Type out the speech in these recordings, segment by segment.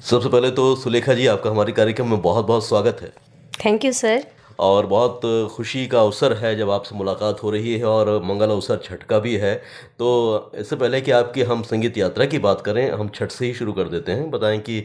सबसे पहले तो सुलेखा जी, आपका हमारे कार्यक्रम में बहुत बहुत स्वागत है। Thank you sir. और बहुत खुशी का अवसर है जब आपसे मुलाकात हो रही है और मंगल अवसर छठ का भी है। तो इससे पहले कि आपकी हम संगीत यात्रा की बात करें, हम छठ से ही शुरू कर देते हैं। बताएं कि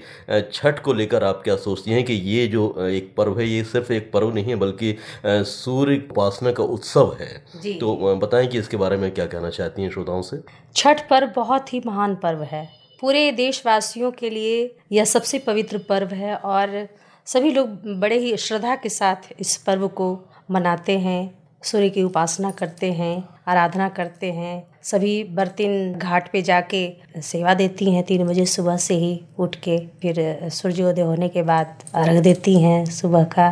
छठ को लेकर आप क्या सोचती हैं कि ये जो एक पर्व है, ये सिर्फ एक पर्व नहीं है बल्कि सूर्य उपासना का उत्सव है। जी तो बताएं कि इसके बारे में क्या कहना चाहती हैं श्रोताओं से। छठ पर्व बहुत ही महान पर्व है। पूरे देशवासियों के लिए यह सबसे पवित्र पर्व है और सभी लोग बड़े ही श्रद्धा के साथ इस पर्व को मनाते हैं। सूर्य की उपासना करते हैं, आराधना करते हैं। सभी बर्तिन घाट पे जाके सेवा देती हैं 3 बजे सुबह से ही उठ के। फिर सूर्योदय होने के बाद अर्घ देती हैं सुबह का।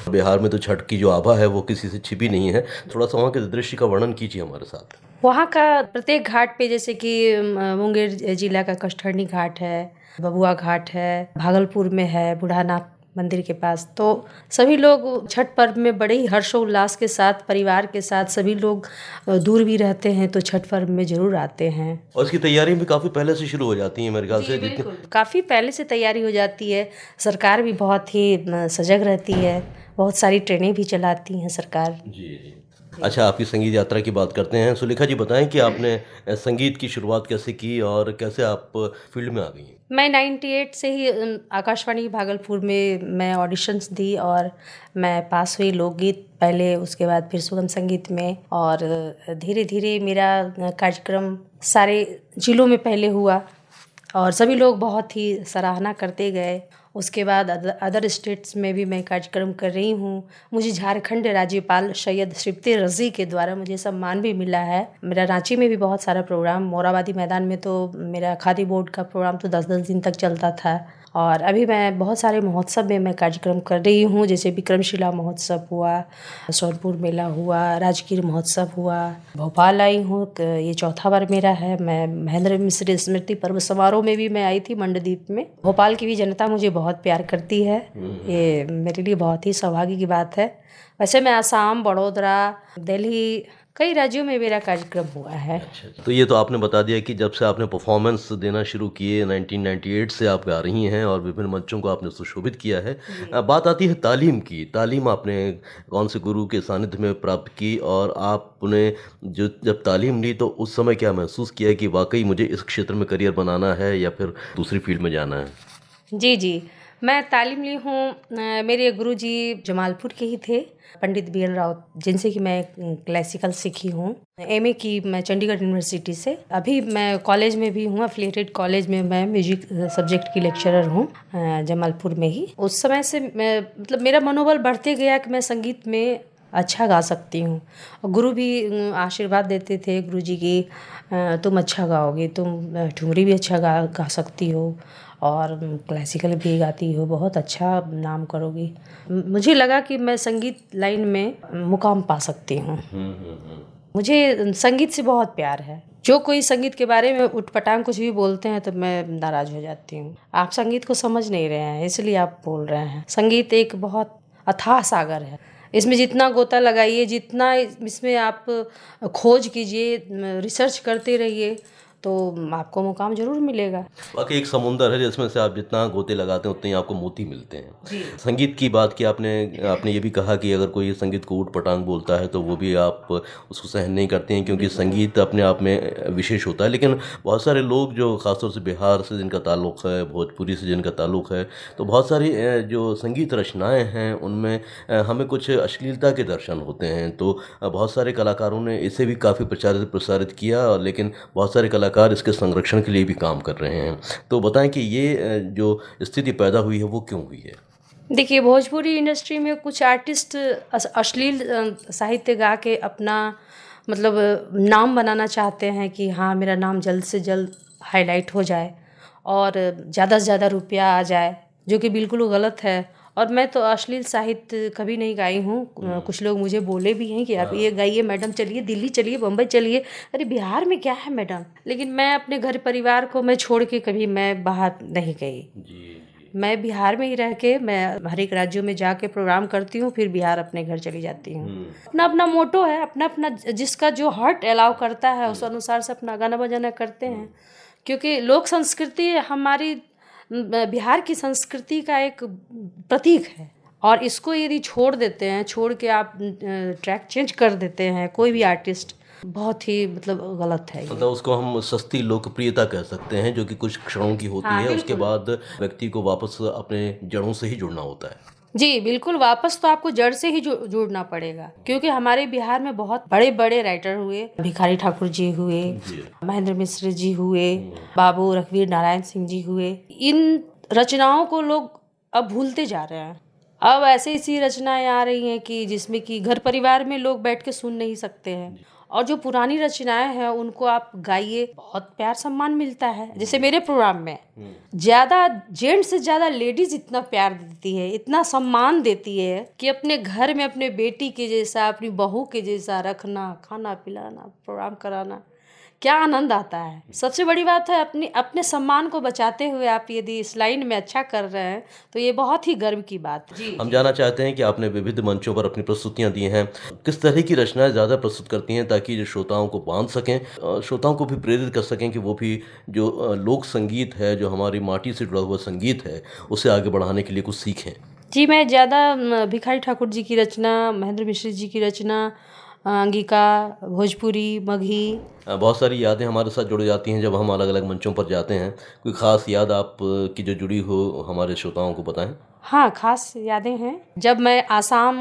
बिहार में तो छठ की जो आभा है वो किसी से छिपी नहीं है। थोड़ा सा वहाँ के दृश्य का वर्णन कीजिए हमारे साथ। वहाँ का प्रत्येक घाट पे, जैसे कि मुंगेर जिला का कष्टहरनी घाट है, बबुआ घाट है, भागलपुर में है बूढ़ानाथ मंदिर के पास, तो सभी लोग छठ पर्व में बड़े ही हर्षोल्लास के साथ, परिवार के साथ, सभी लोग दूर भी रहते हैं तो छठ पर्व में ज़रूर आते हैं। और इसकी तैयारी भी काफ़ी पहले से शुरू हो जाती है मेरे ख्याल से। काफ़ी पहले से तैयारी हो जाती है। सरकार भी बहुत ही सजग रहती है, बहुत सारी ट्रेनें भी चलाती हैं सरकार। जी। अच्छा, आपकी संगीत यात्रा की बात करते हैं। सुलेखा जी, बताएं कि आपने संगीत की शुरुआत कैसे की और कैसे आप फील्ड में आ गई? मैं 98 से ही आकाशवाणी भागलपुर में मैं ऑडिशंस दी और मैं पास हुई लोकगीत पहले, उसके बाद फिर सुगम संगीत में, और धीरे धीरे मेरा कार्यक्रम सारे जिलों में पहले हुआ और सभी लोग बहुत ही सराहना करते गए। उसके बाद अदर स्टेट्स में भी मैं कार्यक्रम कर रही हूँ। मुझे झारखंड राज्यपाल सैयद सिफ्ते रज़ी के द्वारा मुझे सम्मान भी मिला है। मेरा रांची में भी बहुत सारा प्रोग्राम, मोराबादी मैदान में तो मेरा खादी बोर्ड का प्रोग्राम तो 10-10 दिन तक चलता था। और अभी मैं बहुत सारे महोत्सव में मैं कार्यक्रम कर रही हूँ, जैसे विक्रमशिला महोत्सव हुआ, सोनपुर मेला हुआ, राजगीर महोत्सव हुआ, भोपाल आई हूँ, ये 4था बार मेरा है। मैं महेंद्र मिश्र स्मृति पर्व समारोह में भी मैं आई थी मंडदीप में। भोपाल की भी जनता मुझे बहुत प्यार करती है, ये मेरे लिए बहुत ही सौभाग्य की बात है। वैसे मैं आसाम, बड़ौदा, दिल्ली, कई राज्यों में मेरा कार्यक्रम हुआ है। अच्छा, तो ये तो आपने बता दिया कि जब से आपने परफॉर्मेंस देना शुरू किए 1998 से आप गा रही हैं और विभिन्न मंचों को आपने सुशोभित किया है। बात आती है तालीम की। तालीम आपने कौन से गुरु के सानिध्य में प्राप्त की और आपने जो जब तालीम ली तो उस समय क्या महसूस किया कि वाकई मुझे इस क्षेत्र में करियर बनाना है या फिर दूसरी फील्ड में जाना है? जी, मैं तालीम ली हूँ। मेरे गुरुजी जमालपुर के ही थे, पंडित बी एल राउत, जिनसे कि मैं क्लासिकल सीखी हूँ। एमए की मैं चंडीगढ़ यूनिवर्सिटी से। अभी मैं कॉलेज में भी हूँ, एफिलिएटेड कॉलेज में मैं म्यूजिक सब्जेक्ट की लेक्चरर हूँ जमालपुर में ही। उस समय से मैं मतलब मेरा मनोबल बढ़ते गया कि मैं संगीत में अच्छा गा सकती हूँ। और गुरु भी आशीर्वाद देते थे, गुरुजी की तुम अच्छा गाओगी, तुम ठुमरी भी अच्छा गा सकती हो और क्लासिकल भी गाती हो, बहुत अच्छा नाम करोगी। मुझे लगा कि मैं संगीत लाइन में मुकाम पा सकती हूँ। मुझे संगीत से बहुत प्यार है। जो कोई संगीत के बारे में उटपटांग कुछ भी बोलते हैं तो मैं नाराज हो जाती हूँ। आप संगीत को समझ नहीं रहे हैं, इसलिए आप बोल रहे हैं। संगीत एक बहुत अथाह सागर है। इसमें जितना गोता लगाइए, जितना इसमें आप खोज कीजिए, रिसर्च करते रहिए, तो आपको मुकाम जरूर मिलेगा। वाकई एक समुंदर है जिसमें से आप जितना गोते लगाते हैं उतने ही आपको मोती मिलते हैं। जी। संगीत की बात की आपने आपने ये भी कहा कि अगर कोई संगीत को ऊट पटांग बोलता है तो वो भी आप उसको सहन नहीं करते हैं, क्योंकि संगीत अपने आप में विशेष होता है। लेकिन बहुत सारे लोग जो ख़ासतौर से बिहार से जिनका ताल्लुक़ है, भोजपुरी से जिनका ताल्लुक़ है, तो बहुत सारी जो संगीत रचनाएँ हैं उनमें हमें कुछ अश्लीलता के दर्शन होते हैं। तो बहुत सारे कलाकारों ने इसे भी काफ़ी प्रसारित किया, लेकिन बहुत सारे कलाकार इसके संरक्षण के लिए भी काम कर रहे हैं। तो बताएं कि ये जो स्थिति पैदा हुई है वो क्यों हुई है? देखिए, भोजपुरी इंडस्ट्री में कुछ आर्टिस्ट अश्लील साहित्य गा के अपना मतलब नाम बनाना चाहते हैं कि हाँ, मेरा नाम जल्द से जल्द हाईलाइट हो जाए और ज़्यादा से ज़्यादा रुपया आ जाए, जो कि बिल्कुल गलत है। और मैं तो अश्लील साहित्य कभी नहीं गाई हूँ। कुछ लोग मुझे बोले भी हैं कि आप ये गाइए मैडम, चलिए दिल्ली चलिए, बम्बई चलिए। अरे बिहार में क्या है मैडम? लेकिन मैं अपने घर परिवार को मैं छोड़ के कभी मैं बाहर नहीं गई। मैं बिहार में ही रह के मैं हर एक राज्यों में जाके प्रोग्राम करती हूँ, फिर बिहार अपने घर चली जाती हूँ। अपना अपना मोटो है, अपना अपना जिसका जो हार्ट अलाउ करता है उस अनुसार से अपना गाना बजाना करते हैं, क्योंकि लोक संस्कृति हमारी बिहार की संस्कृति का एक प्रतीक है। और इसको यदि छोड़ देते हैं, छोड़ के आप ट्रैक चेंज कर देते हैं कोई भी आर्टिस्ट, बहुत ही मतलब गलत है ये। मतलब उसको हम सस्ती लोकप्रियता कह सकते हैं, जो कि कुछ क्षणों की होती हाँ, है, उसके बिल्कुल। बाद व्यक्ति को वापस अपने जड़ों से ही जुड़ना होता है। जी बिल्कुल, वापस तो आपको जड़ से ही जुड़ना पड़ेगा, क्योंकि हमारे बिहार में बहुत बड़े बड़े राइटर हुए, भिखारी ठाकुर जी हुए, महेंद्र मिश्र जी हुए, बाबू रघुवीर नारायण सिंह जी हुए। इन रचनाओं को लोग अब भूलते जा रहे हैं। अब ऐसी ऐसी रचनाएं आ रही हैं कि जिसमें कि घर परिवार में लोग बैठ के सुन नहीं सकते हैं। और जो पुरानी रचनाएं हैं उनको आप गाइए, बहुत प्यार सम्मान मिलता है। जैसे मेरे प्रोग्राम में ज्यादा जेंट्स से ज्यादा लेडीज इतना प्यार देती है, इतना सम्मान देती है कि अपने घर में अपने बेटी के जैसा, अपनी बहू के जैसा रखना, खाना पिलाना, प्रोग्राम कराना, क्या आनंद आता है। सबसे बड़ी बात है, अपने सम्मान को बचाते हुए आप यदि इस लाइन में अच्छा कर रहे हैं तो ये बहुत ही गर्व की बात है। हम जानना चाहते हैं कि आपने विविध मंचों पर अपनी प्रस्तुतियां दी हैं, किस तरह की रचनाएं ज़्यादा प्रस्तुत करती हैं ताकि जो श्रोताओं को बांध सकें, श्रोताओं को भी प्रेरित कर सकें कि वो भी जो लोक संगीत है, जो हमारी माटी से जुड़ा हुआ संगीत है, उसे आगे बढ़ाने के लिए कुछ सीखें। जी, मैं ज़्यादा भिखारी ठाकुर जी की रचना, महेंद्र मिश्र जी की रचना, अंगिका, भोजपुरी, मगही। बहुत सारी यादें हमारे साथ जुड़ जाती हैं जब हम अलग अलग मंचों पर जाते हैं। कोई ख़ास याद आप की जो जुड़ी हो हमारे श्रोताओं को बताएं। हाँ, खास यादें हैं। जब मैं आसाम,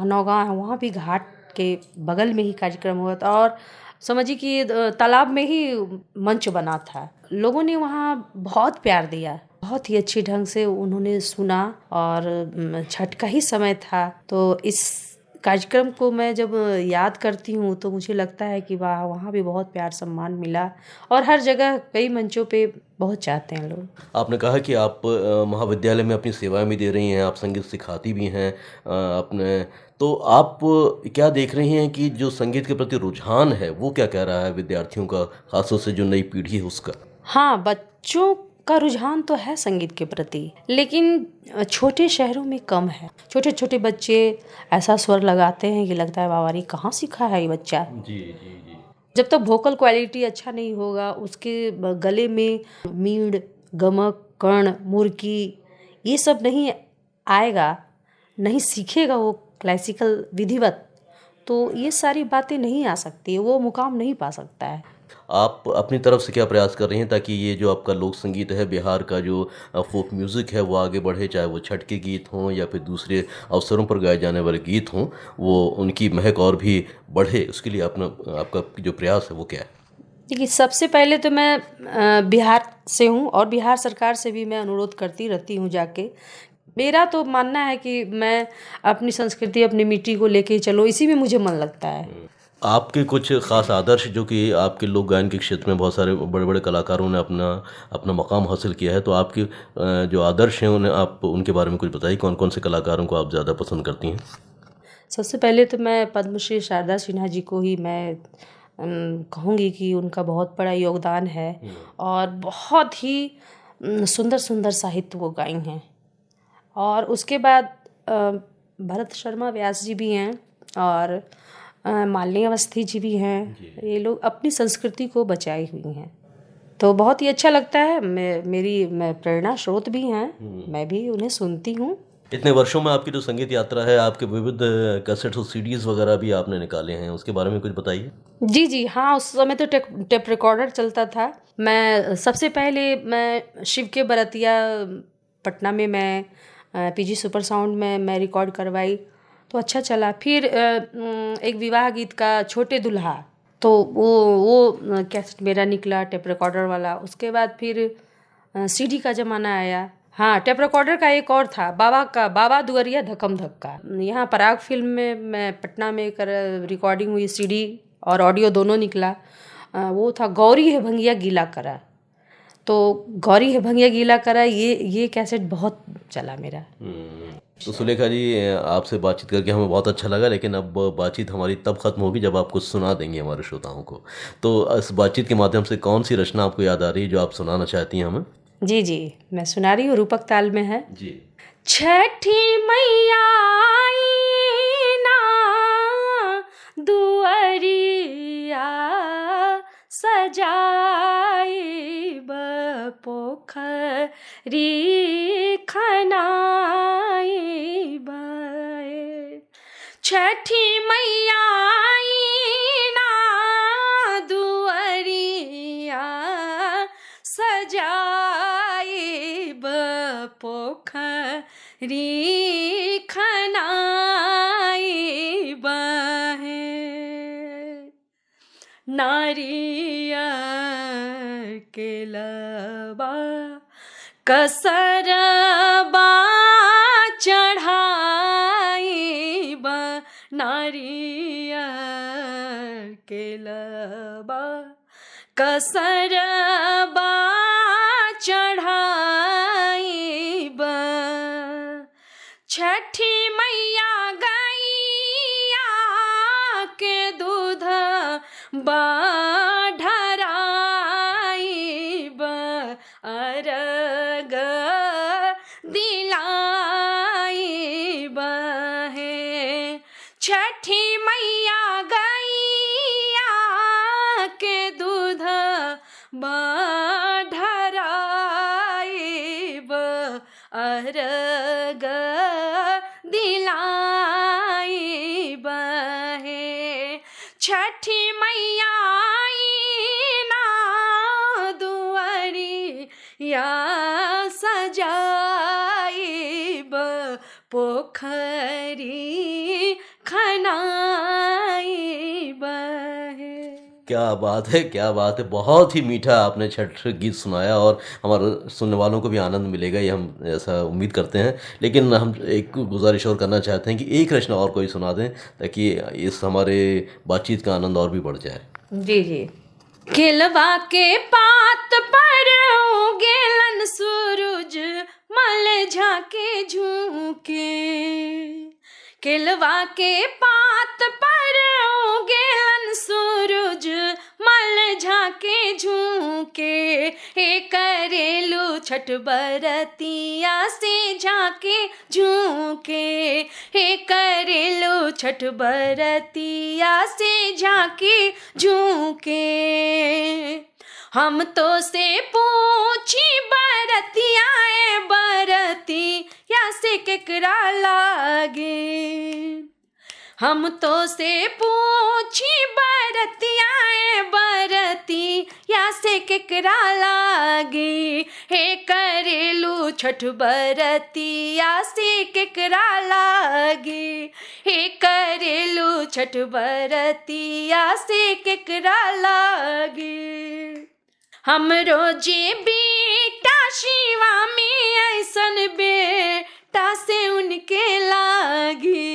नौगांव है, वहाँ भी घाट के बगल में ही कार्यक्रम हुआ था और समझिए कि तालाब में ही मंच बना था। लोगों ने वहाँ बहुत प्यार दिया, बहुत ही अच्छी ढंग से उन्होंने सुना। और छठ का ही समय था, तो इस कार्यक्रम को मैं जब याद करती हूँ तो मुझे लगता है कि वाह, वहाँ भी बहुत प्यार सम्मान मिला। और हर जगह कई मंचों पे बहुत चाहते हैं लोग। आपने कहा कि आप महाविद्यालय में अपनी सेवाएं भी दे रही हैं, आप संगीत सिखाती भी हैं अपने, तो आप क्या देख रही हैं कि जो संगीत के प्रति रुझान है वो क्या कह रहा है विद्यार्थियों का, खासतौर से जो नई पीढ़ी है उसका? हाँ, बच्चों का रुझान तो है संगीत के प्रति, लेकिन छोटे शहरों में कम है। छोटे छोटे बच्चे ऐसा स्वर लगाते हैं कि लगता है बाबा रे कहाँ सीखा है ये बच्चा। जी जी जी। जब तक वोकल क्वालिटी अच्छा नहीं होगा, उसके गले में मीड़, गमक, कर्ण, मुर्की ये सब नहीं आएगा, नहीं सीखेगा वो क्लासिकल विधिवत, तो ये सारी बातें नहीं आ सकती, वो मुकाम नहीं पा सकता है। आप अपनी तरफ से क्या प्रयास कर रही हैं ताकि ये जो आपका लोक संगीत है, बिहार का जो फोक म्यूज़िक है वो आगे बढ़े, चाहे वो छठ के गीत हों या फिर दूसरे अवसरों पर गाए जाने वाले गीत हों, वो उनकी महक और भी बढ़े, उसके लिए आपका जो प्रयास है वो क्या है? देखिए, सबसे पहले तो मैं बिहार से हूँ और बिहार सरकार से भी मैं अनुरोध करती रहती हूँ जाके। मेरा तो मानना है कि मैं अपनी संस्कृति, अपनी मिट्टी को लेके चलो, इसी में मुझे मन लगता है। आपके कुछ खास आदर्श जो कि आपके लोक गायन के क्षेत्र में बहुत सारे बड़े बड़े कलाकारों ने अपना अपना मकाम हासिल किया है, तो आपके जो आदर्श हैं उन्हें आप उनके बारे में कुछ बताइए, कौन कौन से कलाकारों को आप ज़्यादा पसंद करती हैं? सबसे पहले तो मैं पद्मश्री शारदा सिन्हा जी को ही मैं कहूँगी कि उनका बहुत बड़ा योगदान है और बहुत ही सुंदर सुंदर साहित्य वो गाई हैं। और उसके बाद भरत शर्मा व्यास जी भी हैं और मालिनी अवस्थी जी भी हैं। ये लोग अपनी संस्कृति को बचाई हुई हैं, तो बहुत ही अच्छा लगता है। मैं प्रेरणा स्रोत भी हैं, मैं भी उन्हें सुनती हूँ। इतने वर्षों में आपकी जो संगीत यात्रा है, आपके विविध कैसेट्स और सीडीज़ वगैरह भी आपने निकाले हैं, उसके बारे में कुछ बताइए। जी जी हाँ, उस समय तो टेप रिकॉर्डर चलता था। मैं सबसे पहले मैं शिव के बरतिया पटना में मैं पीजी सुपर साउंड में मैं रिकॉर्ड करवाई, तो अच्छा चला। फिर एक विवाह गीत का छोटे दुल्हा, तो वो कैसेट मेरा निकला टेप रिकॉर्डर वाला। उसके बाद फिर सीडी का ज़माना आया। हाँ, टेप रिकॉर्डर का एक और था, बाबा दुआरिया धक्कम धक्का। यहाँ पराग फिल्म में मैं पटना में रिकॉर्डिंग हुई, सीडी और ऑडियो दोनों निकला। वो था गौरी है भंगिया गीला करा, तो गौरी है भंगिया गीला करा, ये कैसेट बहुत चला मेरा। तो सुलेखा जी, आपसे बातचीत करके हमें बहुत अच्छा लगा, लेकिन अब बातचीत हमारी तब खत्म होगी जब आप कुछ सुना देंगे हमारे श्रोताओं को। तो इस बातचीत के माध्यम से कौन सी रचना आपको याद आ रही है जो आप सुनाना चाहती हैं हमें? जी जी, मैं सुना रही हूँ, रूपक ताल में है। जी। छठी मैया आई ना दुअरिया, सजाइब पोखरी खनाइब। छठी मैया आईना दुअरिया सजाइब पोखरी खनाइब। नारियल के लबा कसरबा चढ़ाइब। नारियल के लबा कसरबा चढ़ाइब। छठी मैया गैया के दूध बढ़ाइब। अर्घ दिलाइब है। छठी मैया गैया के दूध बढ़ाइब। अर्घ दिलाइब है। छठी मैया आईना दुअरिया सजाइब पोखरी खनाइब है। क्या बात है, क्या बात है। बहुत ही मीठा आपने छठ गीत सुनाया और हमारे सुनने वालों को भी आनंद मिलेगा, ये हम ऐसा उम्मीद करते हैं। लेकिन हम एक गुजारिश और करना चाहते हैं कि एक रचना और कोई सुना दें ताकि इस हमारे बातचीत का आनंद और भी बढ़ जाए। जी जी। केलवा के पात पर उगेलन सूरज मल झाके झूके। केलवा के पात पर उगेलन सूरज मल झाके झूके। हे करेलू छठ बरतिया से झाके झूके। हे करेलू छठ बरतिया से झाके झूके। हम तो से पूछी बरतिया ए बरतिया से केकरा लागे। हम तो से पूछी बरतिया ए बरतिया से केकरा लागे। हे करेलू छठ बरतिया से केकरा लागे। हे करेलू छठ बरतिया से केकरा लागे। हमरो जे बेटा शिवा में ऐसन बेटा से उनके लागे।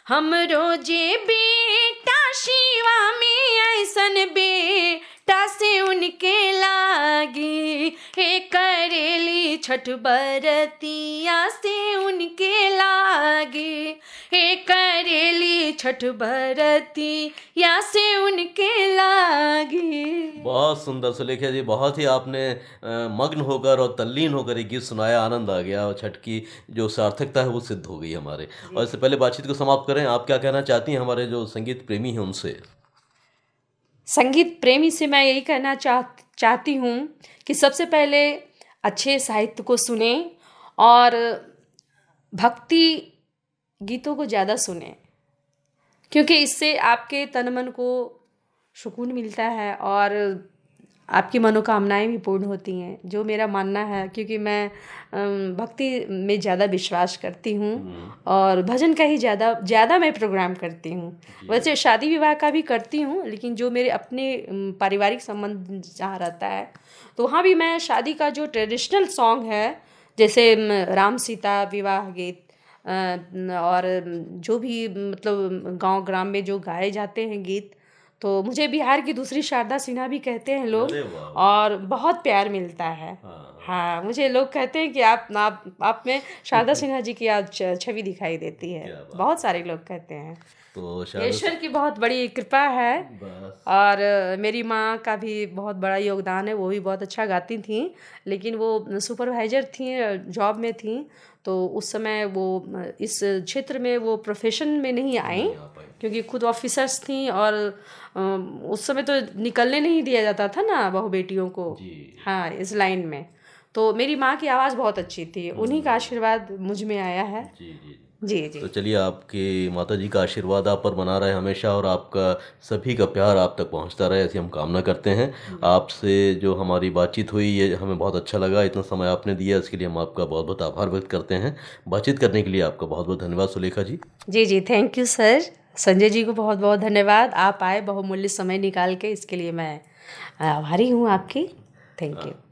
हमरो जे बेटा शिवा में ऐसन बेटा से उनके लागे। हे करेली छठ बरतिया से उनके लागे। हे करेली छठ बरतिया से उनके लागे। बहुत सुंदर सुलेखा जी, बहुत ही आपने मग्न होकर और तल्लीन होकर एक गीत सुनाया, आनंद आ गया और छठ की जो सार्थकता है वो सिद्ध हो गई हमारे। और इससे पहले बातचीत को समाप्त करें, आप क्या कहना चाहती हैं हमारे जो संगीत प्रेमी हैं उनसे? संगीत प्रेमी से मैं यही कहना चाहती हूँ कि सबसे पहले अच्छे साहित्य को सुने और भक्ति गीतों को ज़्यादा सुने, क्योंकि इससे आपके तन मन को सुकून मिलता है और आपकी मनोकामनाएं भी पूर्ण होती हैं, जो मेरा मानना है। क्योंकि मैं भक्ति में ज़्यादा विश्वास करती हूँ और भजन का ही ज़्यादा मैं प्रोग्राम करती हूँ। वैसे शादी विवाह का भी करती हूँ, लेकिन जो मेरे अपने पारिवारिक संबंध जहाँ रहता है तो वहाँ भी मैं शादी का जो ट्रेडिशनल सॉन्ग है, जैसे राम सीता विवाह गीत और जो भी मतलब गांव ग्राम में जो गाए जाते हैं गीत, तो मुझे बिहार की दूसरी शारदा सिन्हा भी कहते हैं लोग और बहुत प्यार मिलता है। हाँ, मुझे लोग कहते हैं कि आप में शारदा सिन्हा जी की आज छवि दिखाई देती है। क्या बात। बहुत सारे लोग कहते हैं। तो ईश्वर की बहुत बड़ी कृपा है। बस और मेरी माँ का भी बहुत बड़ा योगदान है। वो भी बहुत अच्छा गाती थी, लेकिन वो सुपरवाइजर थी, जॉब में थी। तो उस समय वो इस क्षेत्र में वो प्रोफेशन में नहीं आई, नहीं आ पाई। क्योंकि खुद ऑफिसर्स थी। और उस समय तो निकलने नहीं दिया जाता था ना बहू बेटियों को। जी हाँ, इस लाइन में। तो मेरी माँ की आवाज़ बहुत अच्छी थी, उन्हीं का आशीर्वाद मुझ में आया है। जी जी। जी जी। तो चलिए, आपकी माता जी का आशीर्वाद आप पर बना रहे हमेशा, और आपका सभी का प्यार आप तक पहुंचता रहे, ऐसी हम कामना करते हैं। आपसे जो हमारी बातचीत हुई, ये हमें बहुत अच्छा लगा। इतना समय आपने दिया, इसके लिए हम आपका बहुत बहुत आभार व्यक्त करते हैं। बातचीत करने के लिए आपका बहुत बहुत धन्यवाद सुलेखा जी। जी जी, thank you sir. Sanjay ji को बहुत बहुत धन्यवाद, आप आए बहुमूल्य समय निकाल के, इसके लिए मैं आभारी हूँ आपकी। Thank you.